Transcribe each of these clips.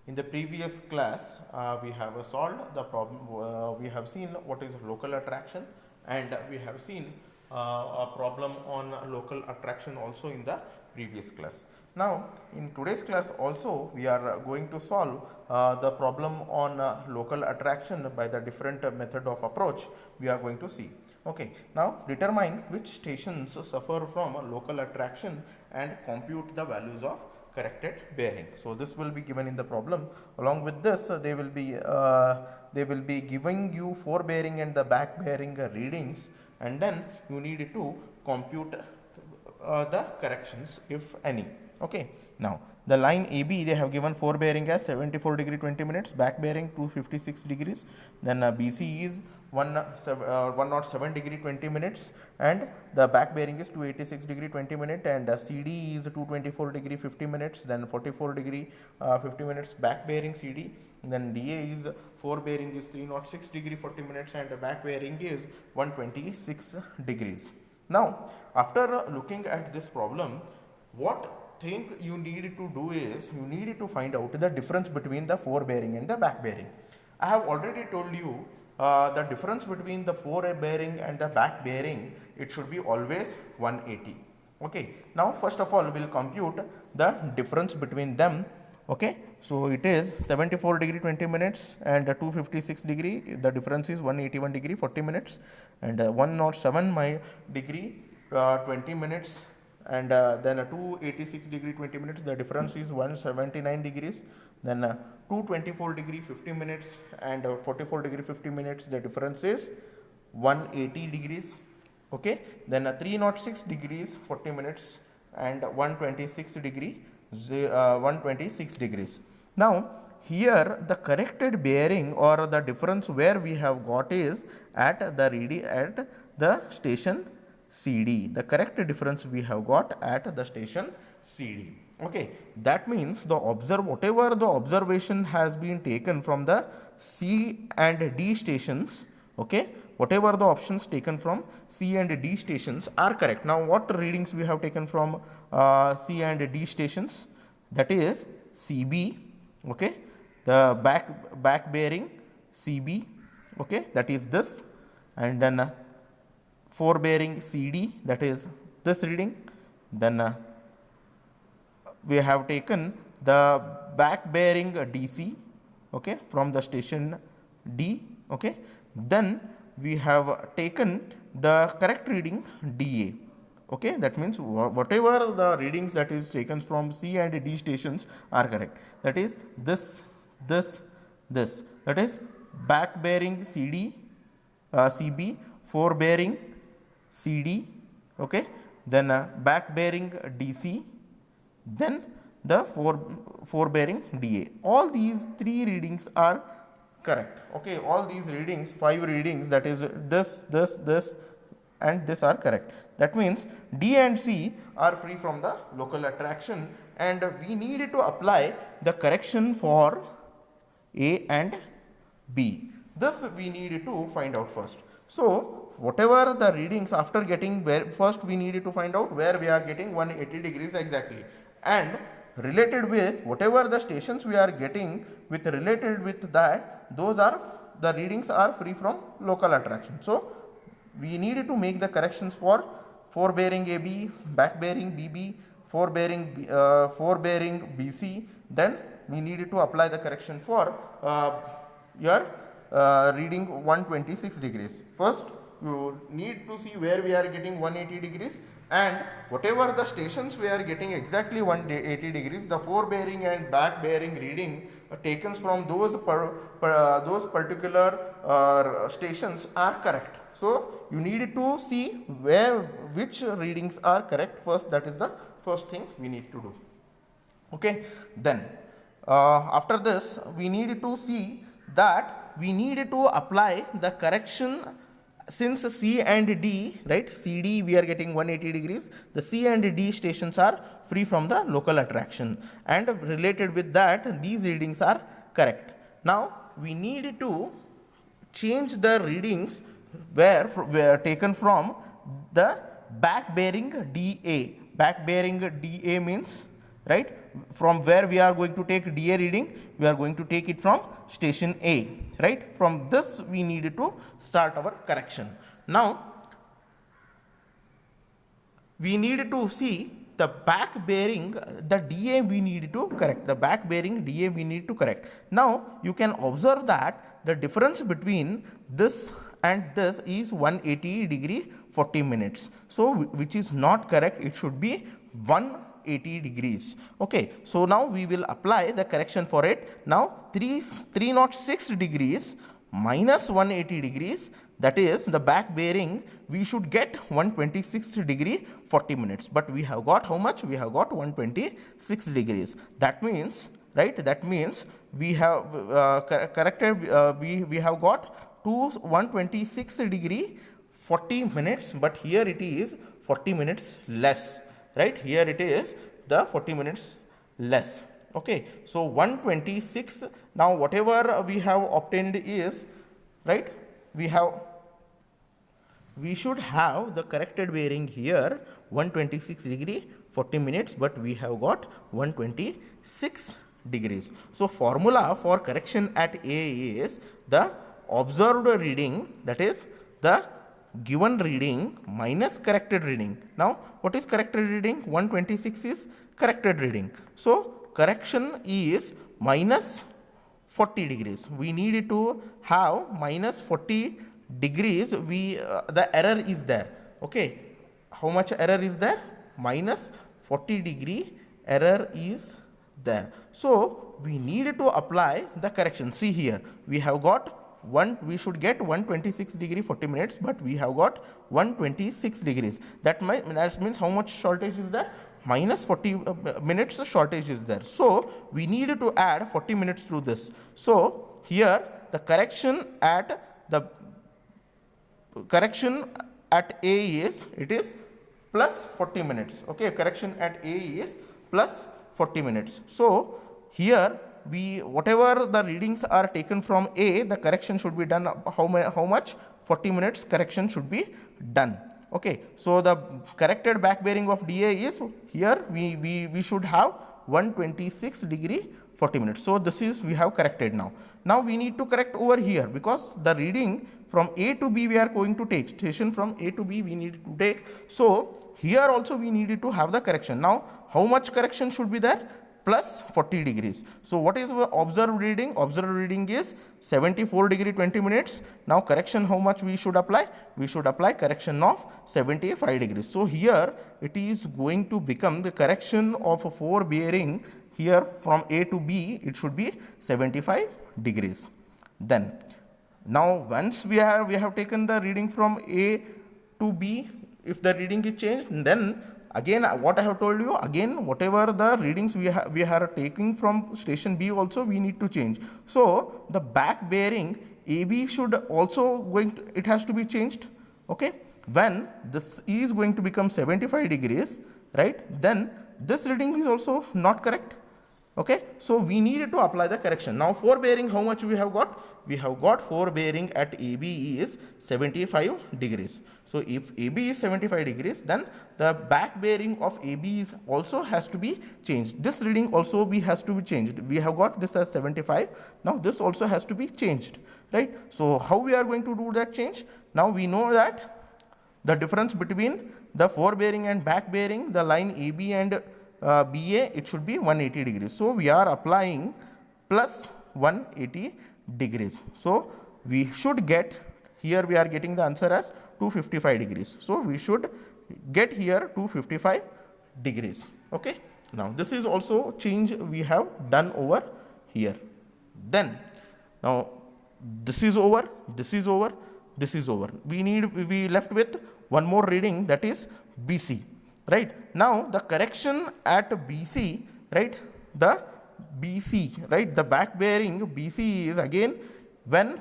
In the previous class, we have solved the problem. We have seen what is local attraction, and we have seen a problem on local attraction also in the previous class. Now, in today's class also, we are going to solve the problem on local attraction by the different method of approach we are going to see. Okay, now determine which stations suffer from local attraction and compute the values of corrected bearing. So this will be given in the problem. Along with this, they will be giving you forebearing and the back bearing readings, and then you need to compute the corrections if any. Okay, now the line AB, they have given forebearing as 74 degree 20 minutes, back bearing 256 degrees. Then BC is 107 degree 20 minutes, and the back bearing is 286 degree 20 minutes, and CD is 224 degree 50 minutes, then 44 degree 50 minutes back bearing CD. Then DA is forebearing is 306 degree 40 minutes, and the back bearing is 126 degrees. Now, after looking at this problem, what thing you need to do is you need to find out the difference between the forebearing and the back bearing. I have already told you the difference between the forebearing and the back bearing, it should be always 180. Okay, now first of all we'll compute the difference between them. Okay, so it is 74 degree 20 minutes and 256 degree, the difference is 181 degree 40 minutes, and 107 degree 20 minutes, and then 286 degree 20 minutes, the difference is 179 degrees. Then 224 degree 50 minutes and 44 degree 50 minutes, the difference is 180 degrees. Okay, then 306 degrees 40 minutes and 126 degree 126 degrees. Now here the corrected bearing or the difference where we have got is at the reading at the station CD. The correct difference we have got at the station CD. Okay, that means the whatever the observation has been taken from the C and D stations. Okay, whatever the options taken from C and D stations are correct. Now what readings we have taken from C and D stations? That is CB. Okay, the back bearing CB. Okay, that is this, and then forebearing CD, that is this reading. Then we have taken the back bearing DC, okay, from the station D. Okay, then we have taken the correct reading DA. Okay, that means whatever the readings that is taken from C and D stations are correct. That is this. That is back bearing CD, CB, forebearing CD. Okay, then back bearing DC, then the forebearing DA. All these three readings are correct. Okay, all these readings, 5 readings, that is this and this are correct. That means D and C are free from the local attraction, and we need to apply the correction for A and B. This we need to find out first. So whatever the readings after getting, where first we need to find out where we are getting 180 degrees exactly, and related with whatever the stations we are getting with related with that, those are the readings are free from local attraction. So we need to make the corrections for forebearing AB, back bearing BB, forebearing BC. Then we need to apply the correction for your reading 126 degrees. First you need to see where we are getting 180 degrees, and whatever the stations we are getting exactly 180 degrees, the forebearing and back bearing reading taken from those particular stations are correct. So you need to see which readings are correct first. That is the first thing we need to do. Okay, then after this we need to see that we need to apply the correction. Since C and D, right, CD we are getting 180 degrees, the C and D stations are free from the local attraction, and related with that these readings are correct. Now we need to change the readings where taken from the back bearing DA. Back bearing DA means, right, From where we are going to take DA reading? We are going to take it from station A, right? From this we need to start our correction. Now we need to see the back bearing, the DA we need to correct, the back bearing DA we need to correct. Now you can observe that the difference between this and this is 180 degree 40 minutes. So which is not correct, it should be 180 degrees. Okay, so now we will apply the correction for it. Now 306 degrees minus 180 degrees, that is the back bearing, we should get 126 degree 40 minutes, but we have got how much? We have got 126 degrees. That means, right, that means we have corrected, we have got 126 degree 40 minutes, but here it is 40 minutes less, right? Here it is the 40 minutes less. Okay, so 126. Now whatever we have obtained is, right, we should have the corrected bearing here 126 degree 40 minutes, but we have got 126 degrees. So formula for correction at A is the observed reading, that is the given reading minus corrected reading. Now what is corrected reading? 126 is corrected reading. So correction is minus 40 degrees. We need to have minus 40 degrees. The error is there. Okay, how much error is there? Minus 40 degree error is there. So we need to apply the correction. See here, we have got we should get 126 degree 40 minutes, but we have got 126 degrees. That means how much shortage is there? Minus 40 minutes shortage is there. So we need to add 40 minutes to this. So here the correction at A is, it is plus 40 minutes. Okay, correction at A is plus 40 minutes. So here whatever the readings are taken from A, the correction should be done how much? 40 minutes correction should be done. Okay, so the corrected back bearing of DA is here we should have 126 degree 40 minutes. So this is we have corrected now. Now we need to correct over here, because the reading from A to B we are going to take, station from A to B we need to take. So here also we needed to have the correction. Now how much correction should be there? Plus 40 degrees. So what is the observed reading? Observed reading is 74 degree 20 minutes. Now correction how much we should apply? We should apply correction of 75 degrees. So here it is going to become the correction of a 4 bearing here from A to B, it should be 75 degrees. Then now once we have taken the reading from A to B, if the reading is changed, then again what I have told you, again whatever the readings we are taking from station B also we need to change. So the back bearing AB should also it has to be changed. Okay, when this is going to become 75 degrees, right, then this reading is also not correct. Okay, so we needed to apply the correction. Now 4 bearing how much we have got? We have got 4 bearing at AB is 75 degrees. So if AB is 75 degrees, then the back bearing of AB is also has to be changed. This reading also has to be changed. We have got this as 75. Now this also has to be changed, right? So how we are going to do that change? Now we know that the difference between the 4 bearing and back bearing, the line AB and BA, it should be 180 degrees. So we are applying plus 180 degrees. So we should get, here we are getting the answer as 255 degrees. So we should get here 255 degrees. Okay. Now this is also change we have done over here. Then now this is over, this is over, this is over. We left with one more reading, that is BC. Right, now the correction at BC, right, the BC, right, the back bearing BC is again when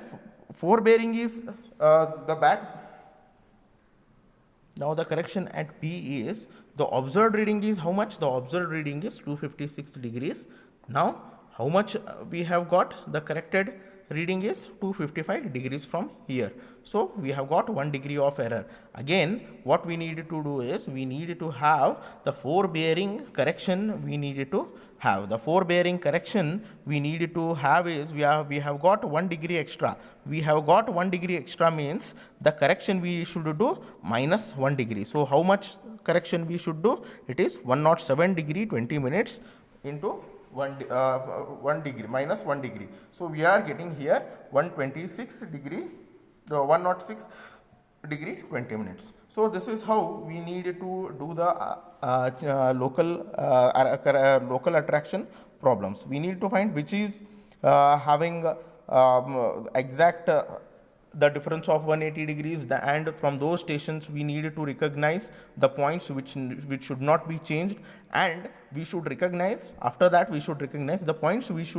4 bearing is the back. Now the correction at B is, the observed reading is how much? The observed reading is 256 degrees. Now how much we have got the corrected reading is 255 degrees from here. So we have got 1 degree of error. Again, what we need to do is we need to have the forebearing correction we needed to have. The forebearing correction we needed to have is we have got 1 degree extra. We have got 1 degree extra means the correction we should do minus 1 degree. So how much correction we should do? It is 107 degree 20 minutes into 1 degree minus 1 degree. So we are getting here 126 degree, 106 degree 20 minutes. So this is how we need to do the local attraction problems. We need to find which is having exact the difference of 180 degrees, and from those stations we need to recognize the points which should not be changed, and we should recognize, after that we should recognize the points which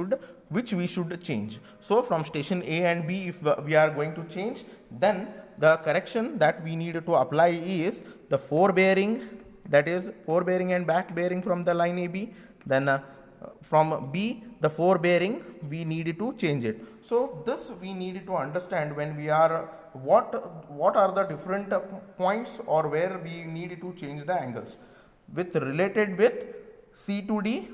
we should change. So from station A and B, if we are going to change, then the correction that we need to apply is the forebearing, that is forebearing and back bearing from the line AB. Then from B, the forebearing, we need to change it. So this we need to understand when we are what are the different points or where we need to change the angles with related with C to D,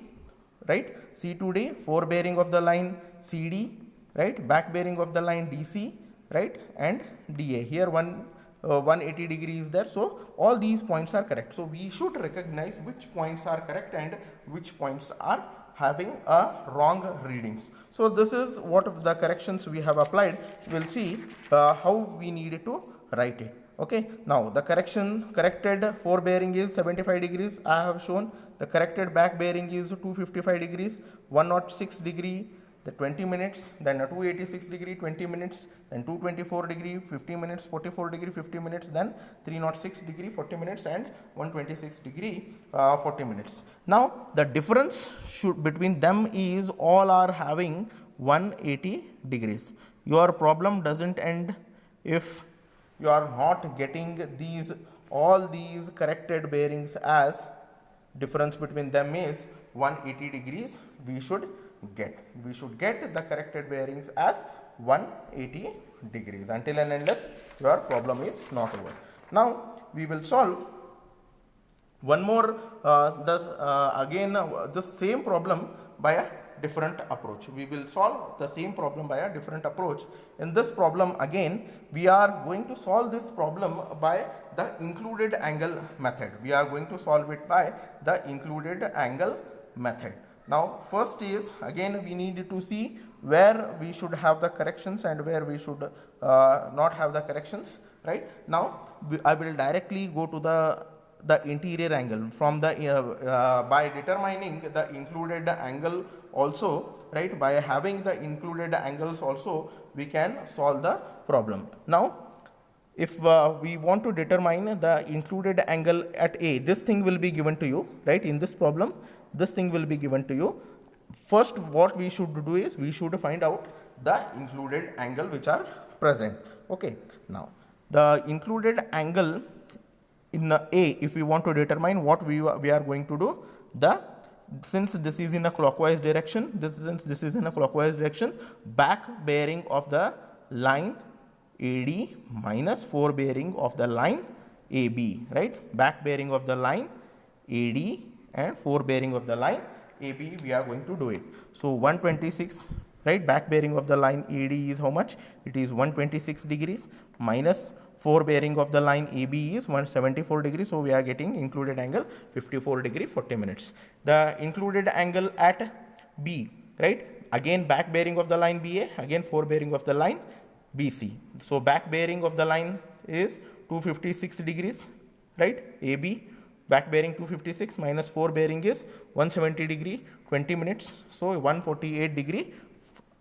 right? C to D, forebearing of the line CD, right? Back bearing of the line DC, right? And DA. Here 180 degrees is there. So all these points are correct. So we should recognize which points are correct and which points are having a wrong readings. So this is what the corrections we have applied. We'll see how we need to write it. Okay, now the corrected forebearing is 75 degrees. I have shown the corrected back bearing is 255 degrees, 106 degree, the 20 minutes, then 286 degree 20 minutes, then 224 degree 50 minutes, 44 degree 50 minutes, then 306 degree 40 minutes, and 126 degree 40 minutes. Now the difference between them is all are having 180 degrees. Your problem doesn't end if you are not getting all these corrected bearings as difference between them is 180 degrees. We should get the corrected bearings as 180 degrees until and unless your problem is not over. Now we will solve one more the same problem by a different approach. We will solve the same problem by a different approach. In this problem again, we are going to solve this problem by the included angle method. We are going to solve it by the included angle method. Now first is, again we need to see where we should have the corrections and where we should not have the corrections, right? Now I will directly go to the interior angle from the by determining the included angle also, right? By having the included angles also, we can solve the problem. Now if we want to determine the included angle at A, this thing will be given to you, right? In this problem, this thing will be given to you. First what we should do is we should find out the included angle which are present. Okay, now the included angle in A, if we want to determine, what we are going to do, since this is in a clockwise direction, since this is in a clockwise direction, back bearing of the line AD minus forebearing of the line AB, right? Back bearing of the line AD and forebearing of the line AB, we are going to do it. So 126, right? Back bearing of the line AD is how much? It is 126 degrees minus forebearing of the line AB is 174 degrees. So we are getting included angle 54 degree 40 minutes. The included angle at B, right? Again back bearing of the line BA, again forebearing of the line BC. So back bearing of the line is 256 degrees, right? AB, back bearing 256 minus forebearing is 170 degree 20 minutes. So 148 degree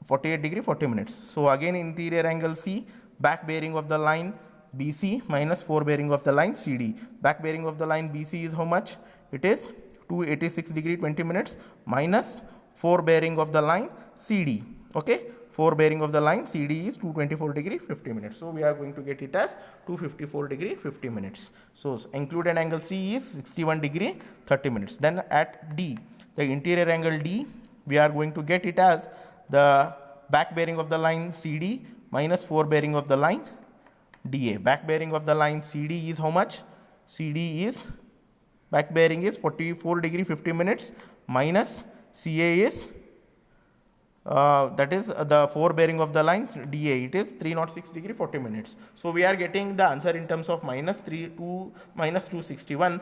40 minutes. So again interior angle C, back bearing of the line BC minus forebearing of the line CD. Back bearing of the line BC is how much? It is 286 degree 20 minutes minus forebearing of the line CD. Okay, forebearing of the line CD is 224 degree 50 minutes. So we are going to get it as 254 degree 50 minutes. So included angle C is 61 degree 30 minutes. Then at D, the interior angle D, we are going to get it as the back bearing of the line CD minus forebearing of the line DA. Back bearing of the line CD is how much? CD is, back bearing is 44 degree 50 minutes minus CA is that is the forebearing of the line DA, it is 306 degree 40 minutes. So we are getting the answer in terms of minus 261.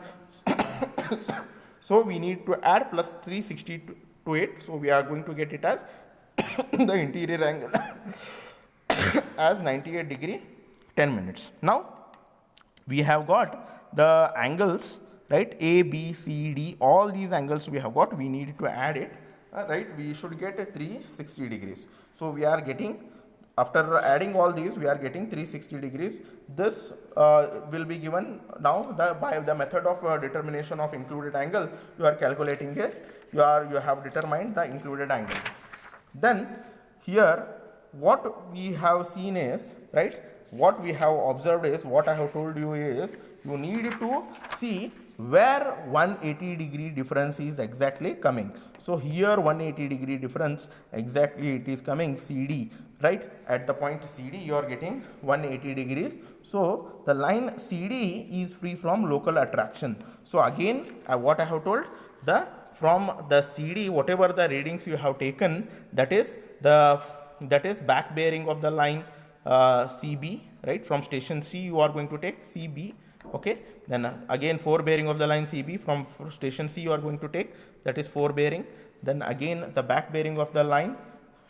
So we need to add plus 360 to it. So we are going to get it as the interior angle as 98 degree 10 minutes. Now we have got the angles, right? A, B, C, D, all these angles we have got. We need to add it, right? We should get a 360 degrees. So we are getting, after adding all these, we are getting 360 degrees. This will be given now by the method of determination of included angle. You are calculating it. You have determined the included angle. Then here what we have seen is, right, what we have observed is, what I have told you is, you need to see where 180 degree difference is exactly coming. So here 180 degree difference exactly it is coming CD, right? At the point CD you are getting 180 degrees. So the line CD is free from local attraction. So again what I have told, from the CD whatever the readings you have taken, that is back bearing of the line CB, right? From station C you are going to take CB, okay? Then again forebearing of the line CB, from station C you are going to take, that is forebearing. Then again the back bearing of the line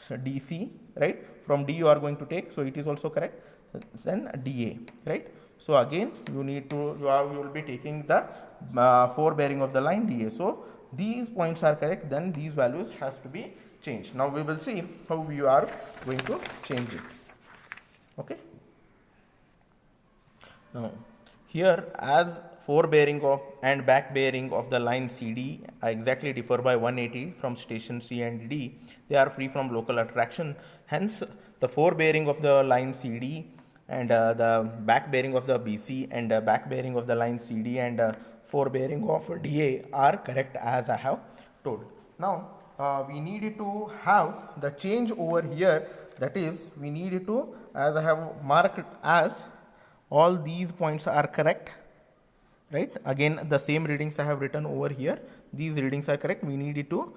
DC, right? From D you are going to take, so it is also correct. Then DA, right? So again you will be taking the forebearing of the line DA. So these points are correct, then these values has to be changed. Now we will see how we are going to change it. Okay. Now here, as forebearing of and back bearing of the line CD exactly differ by 180 from station C and D, they are free from local attraction. Hence the forebearing of the line CD and the back bearing of the BC and back bearing of the line CD and forebearing of DA are correct as I have told. Now we needed to have the change over here, that is we needed to, as I have marked as all these points are correct, right? Again the same readings I have written over here, these readings are correct, we needed to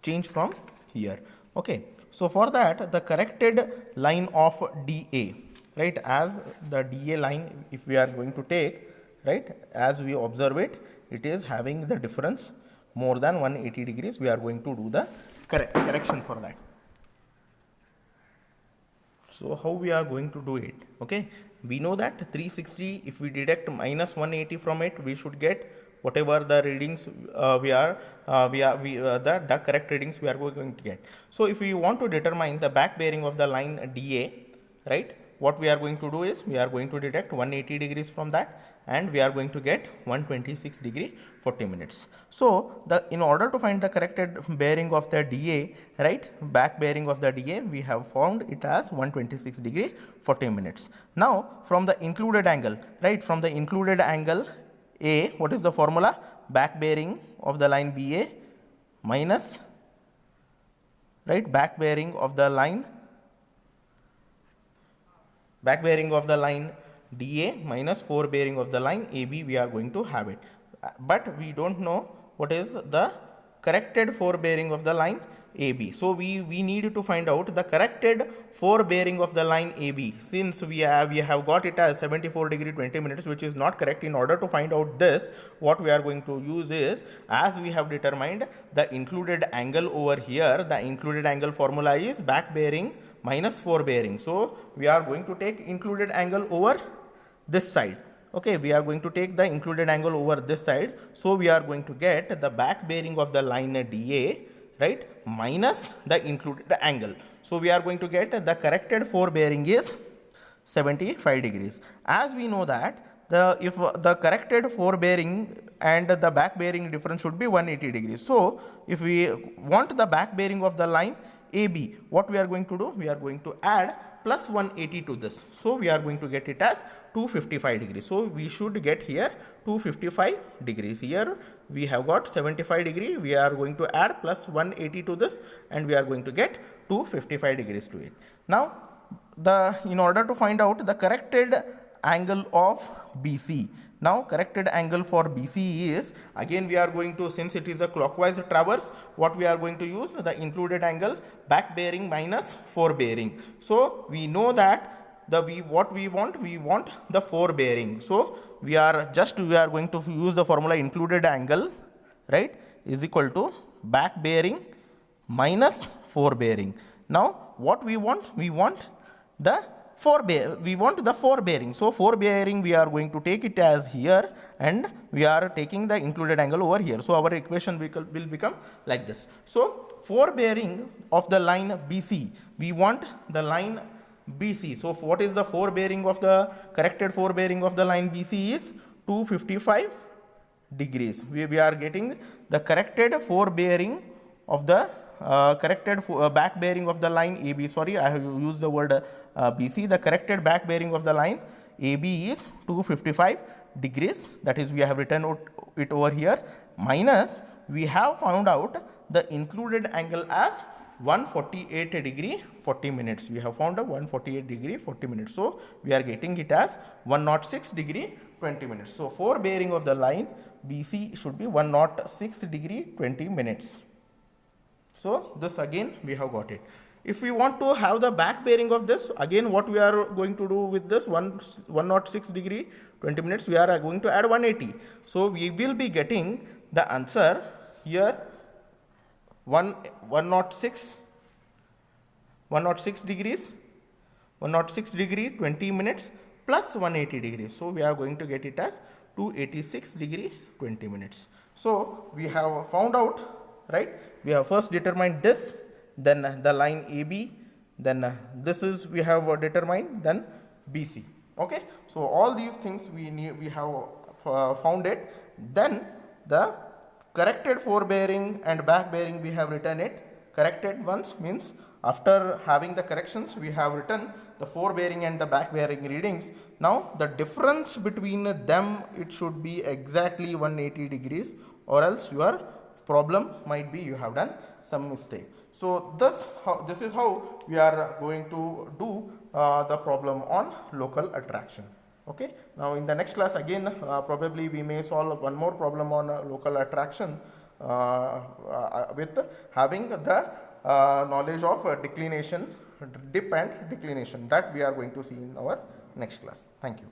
change from here. Okay, so for that the corrected line of DA, right, as the DA line if we are going to take, right, as we observe it, it is having the difference more than 180 degrees. We are going to do the correction for that. So how we are going to do it? Okay, we know that 360, if we deduct minus 180 from it, we should get whatever the readings the correct readings we are going to get. So if we want to determine the back bearing of the line DA, right, what we are going to do is we are going to deduct 180 degrees from that, and we are going to get 126 degree 40 minutes. So in order to find the corrected bearing of the DA, right, back bearing of the DA, we have found it as 126 degree 40 minutes. Now from the included angle, right, from the included angle A, what is the formula? Back bearing of the line BA minus, right, back bearing of the line DA minus forebearing of the line AB, we are going to have it. But we don't know what is the corrected forebearing of the line AB. So we need to find out the corrected forebearing of the line AB. Since we have got it as 74 degree 20 minutes, which is not correct. In order to find out this, what we are going to use is, as we have determined the included angle over here, the included angle formula is back bearing minus forebearing. So we are going to take included angle over this side. Okay, we are going to take the included angle over this side. So we are going to get the back bearing of the line DA, right, minus the included angle. So we are going to get the corrected forebearing is 75 degrees. As we know that if the corrected forebearing and the back bearing difference should be 180 degrees. So if we want the back bearing of the line AB, what we are going to do? We are going to add plus 180 to this. So we are going to get it as 255 degrees. So we should get here 255 degrees. Here we have got 75 degree. We are going to add plus 180 to this, and we are going to get 255 degrees to it. Now, in order to find out the corrected angle of BC. Now, corrected angle for BC is, again we are going to, since it is a clockwise traverse, what we are going to use? The included angle back bearing minus forebearing. So, we know that what we want the forebearing. So, we are going to use the formula included angle, right, is equal to back bearing minus forebearing. Now, what we want? We want the forebearing. So, forebearing we are going to take it as here, and we are taking the included angle over here. So, our equation will become like this. So, forebearing of the line BC, we want the line BC. So, what is the forebearing of the corrected forebearing of the line BC is 255 degrees. We are getting the corrected forebearing of the back bearing of the line AB. Sorry, I have used the word BC. The corrected back bearing of the line AB is 255 degrees. That is, we have written it over here. Minus, we have found out the included angle as 148 degree 40 minutes. We have found a 148 degree 40 minutes. So, we are getting it as 106 degree 20 minutes. So, forebearing of the line BC should be 106 degree 20 minutes. So, this again we have got it. If we want to have the back bearing of this, again what we are going to do with this 106 degree 20 minutes, we are going to add 180. So, we will be getting the answer here 106 degrees 106 degree 20 minutes plus 180 degrees. So, we are going to get it as 286 degree 20 minutes. So, we have found out, right? We have first determined this, then the line AB, then this is we have determined, then BC. Okay. So, all these things we have found it. Then the corrected forebearing and back bearing we have written it. Corrected ones means after having the corrections we have written the forebearing and the back bearing readings. Now, the difference between them, it should be exactly 180 degrees, or else your problem might be you have done some mistake. So, this is how we are going to do the problem on local attraction. Okay. Now, in the next class again probably we may solve one more problem on local attraction with having the knowledge of declination, dip and declination, that we are going to see in our next class. Thank you.